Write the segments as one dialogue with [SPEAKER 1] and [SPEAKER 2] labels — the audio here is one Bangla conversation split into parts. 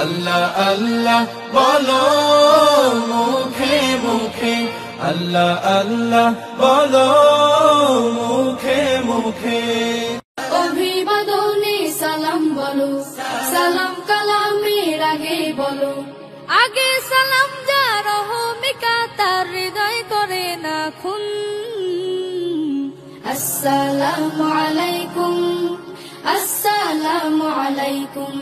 [SPEAKER 1] আল্লাহ আল্লাহ বলো মুখে মুখে, আল্লাহ আল্লাহ বলো মুখে মুখে।
[SPEAKER 2] অভিবাদনে সালাম বলো, সালাম কালামের আগে বলো, আগে সালাম যার অহমিকা তার হৃদয় করে না খুন। আসসালামু আলাইকুম, আসসালামু আলাইকুম।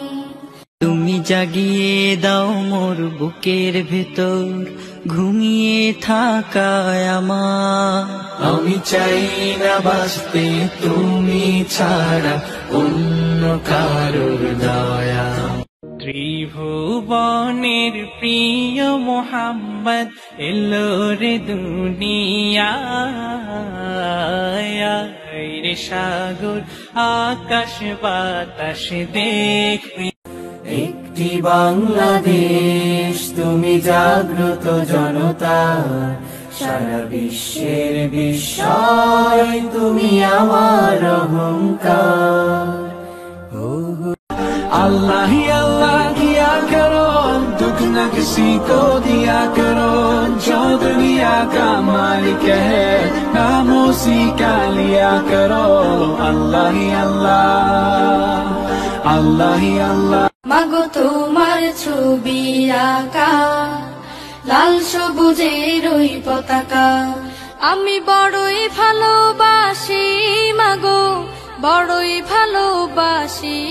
[SPEAKER 3] তুমি জাগিয়ে দাও মোর বুকের ভেতর ঘুমিয়ে থাকায় আমার।
[SPEAKER 1] আমি চাই না বাঁচতে তুমি ছাড়া অন্য কারোর দয়া।
[SPEAKER 3] ত্রিভুবনের প্রিয় মোহাম্মদ এলো রে দুনিয়ায়, রে সাগর আকাশ বাতাস দেখবি।
[SPEAKER 1] একটি বাংলাদেশ তুমি জাগ্রত জনতা, সারা বিশ্বের বিস্ময় তুমি আমার অহংকার। अल्लाह ही अल्लाह किया करो, दुख न किसी को दिया करो, जो दुनिया का मालिक है नाम उसी का लिया करो। अल्लाह ही अल्लाह, अल्लाह ही अल्लाह।
[SPEAKER 2] মাগো তোমার ছবি আঁকা লাল সবুজের ওই পতাকা আমি বড়ই ভালোবাসি, মাগো বড়ই ভালোবাসি।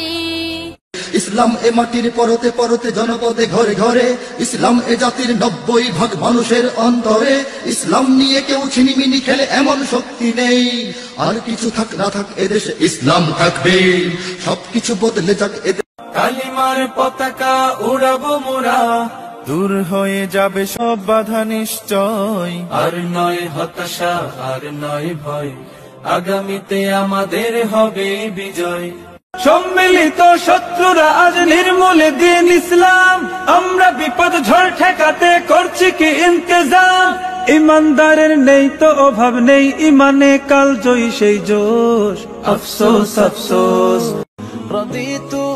[SPEAKER 4] ইসলাম এ মাটির পরতে পরতে জনপদে ঘরে ঘরে, ইসলাম এ জাতির 90% মানুষের অন্তরে। ইসলাম নিয়ে কেউ ছিনিমিনি খেলে এমন শক্তি নেই, আর কিছু থাক না থাক এদেশে ইসলাম থাকবে, সবকিছু বদলে যাক এদেশে।
[SPEAKER 1] কালিমার পতাকা উড়াবো মোরা, দূর হয়ে যাবে সব বাধা নিশ্চয়। আর নয় হতাশা, আর নয় ভয়, আগামীতে আমাদের হবে বিজয়। সম্মিলিত শত্রুরা আজ নির্মূলে দিন ইসলাম, আমরা বিপদ ঝড় ঠেকাতে করছি কি ইন্তজাম। ইমানদারের নেই তো অভাব নেই, ইমানে কাল জয়ী সেই জোশ। আফসোস আফসোস।
[SPEAKER 5] রদিতু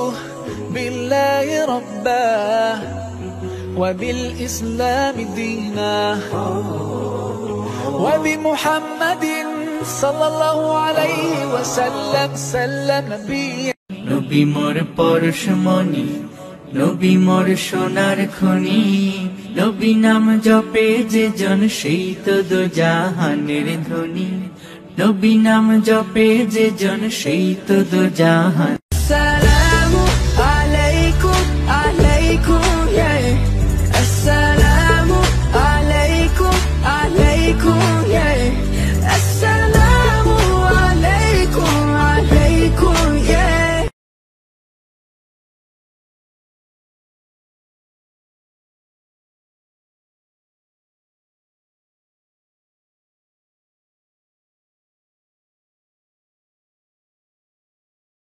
[SPEAKER 5] বিল্লাহি রাব্বা ওয়া বিল ইসলামি দীনা ওয়া বিমুহাম্মাদিন সাল্লাল্লাহু আলাইহি ওয়াসাল্লাম সাল্লাম নবিয়্যা।
[SPEAKER 3] নবী মোর পরশমণি, নবী মোর সোনার খনি, নবী নাম জপে যে জন সেই তো দো জাহানের ধনী, নবী নাম জপে যে জন সেই তো দো জাহান।